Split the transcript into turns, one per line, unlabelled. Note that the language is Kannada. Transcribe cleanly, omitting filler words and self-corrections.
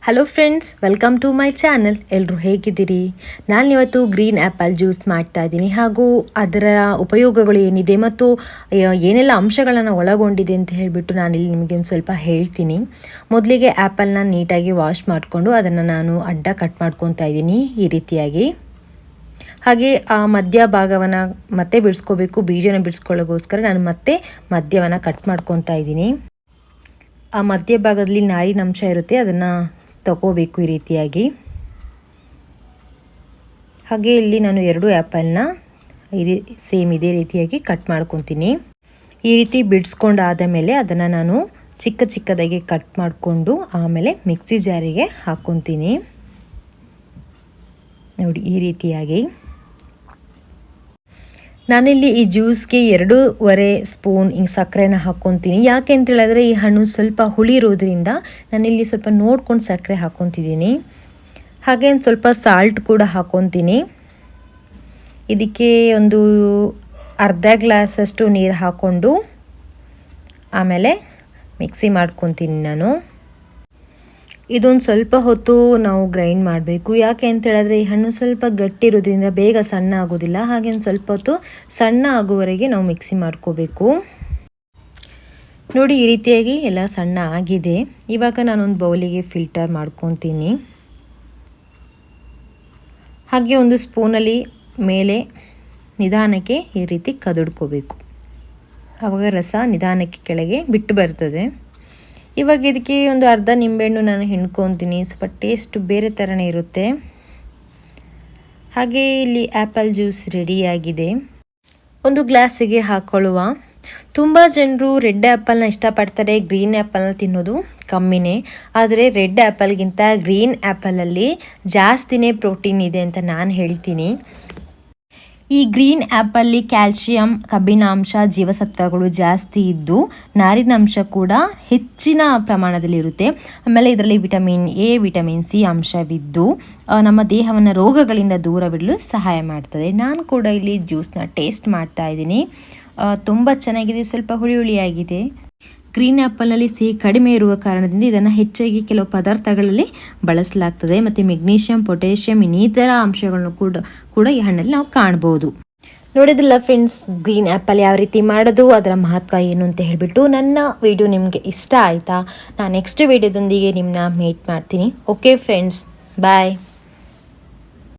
Hello friends, welcome to my channel. ಎಲ್ಲರೂ ಹೇಗಿದ್ದೀರಿ? ನಾನಿವತ್ತು ಗ್ರೀನ್ ಆ್ಯಪಲ್ ಜ್ಯೂಸ್ ಮಾಡ್ತಾ ಇದ್ದೀನಿ. ಹಾಗೂ ಅದರ ಉಪಯೋಗಗಳು ಏನಿದೆ ಮತ್ತು ಏನೆಲ್ಲ ಅಂಶಗಳನ್ನು ಒಳಗೊಂಡಿದೆ ಅಂತ ಹೇಳಿಬಿಟ್ಟು ನಾನಿಲ್ಲಿ ನಿಮಗೆ ಒಂದು ಸ್ವಲ್ಪ ಹೇಳ್ತೀನಿ. ಮೊದಲಿಗೆ ಆ್ಯಪಲ್ನ ನೀಟಾಗಿ ವಾಶ್ ಮಾಡಿಕೊಂಡು ಅದನ್ನು ನಾನು ಅಡ್ಡ ಕಟ್ ಮಾಡ್ಕೊತಾ ಇದ್ದೀನಿ ಈ ರೀತಿಯಾಗಿ. ಹಾಗೆ ಆ ಮಧ್ಯ ಭಾಗವನ್ನು ಮತ್ತೆ ಬಿಡಿಸ್ಕೋಬೇಕು. ಬೀಜನ ಬಿಡಿಸ್ಕೊಳ್ಳೋಕ್ಕೋಸ್ಕರ ನಾನು ಮತ್ತೆ ಮಧ್ಯವನ್ನು ಕಟ್ ಮಾಡ್ಕೊತಾ ಇದ್ದೀನಿ. ಆ ಮಧ್ಯ ಭಾಗದಲ್ಲಿ ನಾರಿನ ಅಂಶ ಇರುತ್ತೆ, ಅದನ್ನು ತಗೋಬೇಕು ಈ ರೀತಿಯಾಗಿ. ಹಾಗೆ ಇಲ್ಲಿ ನಾನು 2 ಆ್ಯಪಲ್ನ ಸೇಮ್ ಇದೇ ರೀತಿಯಾಗಿ ಕಟ್ ಮಾಡ್ಕೊತೀನಿ. ಈ ರೀತಿ ಬಿಡಿಸ್ಕೊಂಡಾದ ಮೇಲೆ ಅದನ್ನು ನಾನು ಚಿಕ್ಕದಾಗಿ ಕಟ್ ಮಾಡಿಕೊಂಡು ಆಮೇಲೆ ಮಿಕ್ಸಿ ಜಾರಿಗೆ ಹಾಕ್ಕೊತೀನಿ. ನೋಡಿ ಈ ರೀತಿಯಾಗಿ. ನಾನಿಲ್ಲಿ ಈ ಜ್ಯೂಸ್ಗೆ 2.5 ಸ್ಪೂನ್ ಸಕ್ಕರೆನ ಹಾಕ್ಕೊತೀನಿ. ಯಾಕೆ ಅಂತ ಹೇಳಿದ್ರೆ ಈ ಹಣ್ಣು ಸ್ವಲ್ಪ ಹುಳಿ ಇರೋದ್ರಿಂದ ನಾನಿಲ್ಲಿ ಸ್ವಲ್ಪ ನೋಡ್ಕೊಂಡು ಸಕ್ಕರೆ ಹಾಕ್ಕೊತಿದ್ದೀನಿ. ಹಾಗೆ ಒಂದು ಸ್ವಲ್ಪ ಸಾಲ್ಟ್ ಕೂಡ ಹಾಕ್ಕೊತೀನಿ. ಇದಕ್ಕೆ ಒಂದು ಅರ್ಧ ಗ್ಲಾಸಷ್ಟು ನೀರು ಹಾಕ್ಕೊಂಡು ಆಮೇಲೆ ಮಿಕ್ಸಿ ಮಾಡ್ಕೊತೀನಿ ನಾನು. ಇದೊಂದು ಸ್ವಲ್ಪ ಹೊತ್ತು ನಾವು ಗ್ರೈಂಡ್ ಮಾಡಬೇಕು. ಯಾಕೆ ಅಂತ ಹೇಳಿದ್ರೆ ಈ ಹಣ್ಣು ಸ್ವಲ್ಪ ಗಟ್ಟಿ ಇರೋದ್ರಿಂದ ಬೇಗ ಸಣ್ಣ ಆಗೋದಿಲ್ಲ. ಹಾಗೆ ಒಂದು ಸ್ವಲ್ಪ ಹೊತ್ತು ಸಣ್ಣ ಆಗುವವರೆಗೆ ನಾವು ಮಿಕ್ಸಿ ಮಾಡ್ಕೋಬೇಕು. ನೋಡಿ ಈ ರೀತಿಯಾಗಿ ಎಲ್ಲ ಸಣ್ಣ ಆಗಿದೆ. ಇವಾಗ ನಾನೊಂದು ಬೌಲಿಗೆ ಫಿಲ್ಟರ್ ಮಾಡ್ಕೊತೀನಿ. ಹಾಗೆ ಒಂದು ಸ್ಪೂನಲ್ಲಿ ಮೇಲೆ ನಿಧಾನಕ್ಕೆ ಈ ರೀತಿ ಕದಡ್ಕೋಬೇಕು. ಆವಾಗ ರಸ ನಿಧಾನಕ್ಕೆ ಕೆಳಗೆ ಬಿಟ್ಟು ಬರ್ತದೆ. ಇವಾಗ ಇದಕ್ಕೆ ಒಂದು ಅರ್ಧ ನಿಂಬೆಹಣ್ಣು ನಾನು ಹಿಂಡ್ಕೊತೀನಿ. ಸ್ವಲ್ಪ ಟೇಸ್ಟ್ ಬೇರೆ ಥರನೇ ಇರುತ್ತೆ. ಹಾಗೆ ಇಲ್ಲಿ ಆ್ಯಪಲ್ ಜ್ಯೂಸ್ ರೆಡಿಯಾಗಿದೆ. ಒಂದು ಗ್ಲಾಸಿಗೆ ಹಾಕ್ಕೊಳ್ಳುವ. ತುಂಬ ಜನರು ರೆಡ್ ಆ್ಯಪಲ್ನ ಇಷ್ಟಪಡ್ತಾರೆ, ಗ್ರೀನ್ ಆ್ಯಪಲ್ನ ತಿನ್ನೋದು ಕಮ್ಮಿನೇ. ಆದರೆ ರೆಡ್ ಆ್ಯಪಲ್ಗಿಂತ ಗ್ರೀನ್ ಆ್ಯಪಲಲ್ಲಿ ಜಾಸ್ತಿನೇ ಪ್ರೋಟೀನ್ ಇದೆ ಅಂತ ನಾನು ಹೇಳ್ತೀನಿ. ಈ ಗ್ರೀನ್ ಆ್ಯಪಲ್ಲಿ ಕ್ಯಾಲ್ಶಿಯಂ, ಕಬ್ಬಿನಾಂಶ, ಜೀವಸತ್ವಗಳು ಜಾಸ್ತಿ ಇದ್ದು ನಾರಿನಾಂಶ ಕೂಡ ಹೆಚ್ಚಿನ ಪ್ರಮಾಣದಲ್ಲಿರುತ್ತೆ. ಆಮೇಲೆ ಇದರಲ್ಲಿ ವಿಟಮಿನ್ ಎ, ವಿಟಮಿನ್ ಸಿ ಅಂಶವಿದ್ದು ನಮ್ಮ ದೇಹವನ್ನು ರೋಗಗಳಿಂದ ದೂರವಿಡಲು ಸಹಾಯ ಮಾಡ್ತದೆ. ನಾನು ಕೂಡ ಇಲ್ಲಿ ಜ್ಯೂಸ್ನ ಟೇಸ್ಟ್ ಮಾಡ್ತಾ ಇದ್ದೀನಿ. ತುಂಬ ಚೆನ್ನಾಗಿದೆ, ಸ್ವಲ್ಪ ಹುಳಿಯಾಗಿದೆ. ಗ್ರೀನ್ ಆ್ಯಪಲ್ನಲ್ಲಿ ಸಿಹಿ ಕಡಿಮೆ ಇರುವ ಕಾರಣದಿಂದ ಇದನ್ನು ಹೆಚ್ಚಾಗಿ ಕೆಲವು ಪದಾರ್ಥಗಳಲ್ಲಿ ಬಳಸಲಾಗ್ತದೆ. ಮತ್ತು ಮೆಗ್ನೀಷಿಯಂ, ಪೊಟ್ಯಾಷಿಯಂ ಇನ್ನಿತರ ಅಂಶಗಳನ್ನು ಕೂಡ ಈ ಹಣ್ಣಲ್ಲಿ ನಾವು ಕಾಣ್ಬೋದು. ನೋಡಿದ್ರಲ್ಲ ಫ್ರೆಂಡ್ಸ್, ಗ್ರೀನ್ ಆ್ಯಪಲ್ ಯಾವ ರೀತಿ ಮಾಡೋದು, ಅದರ ಮಹತ್ವ ಏನು ಅಂತ ಹೇಳಿಬಿಟ್ಟು. ನನ್ನ ವಿಡಿಯೋ ನಿಮಗೆ ಇಷ್ಟ ಆಯಿತಾ? ನಾನು ನೆಕ್ಸ್ಟ್ ವಿಡಿಯೋದೊಂದಿಗೆ ನಿಮ್ಮನ್ನ ಮೀಟ್ ಮಾಡ್ತೀನಿ. ಓಕೆ ಫ್ರೆಂಡ್ಸ್, ಬಾಯ್.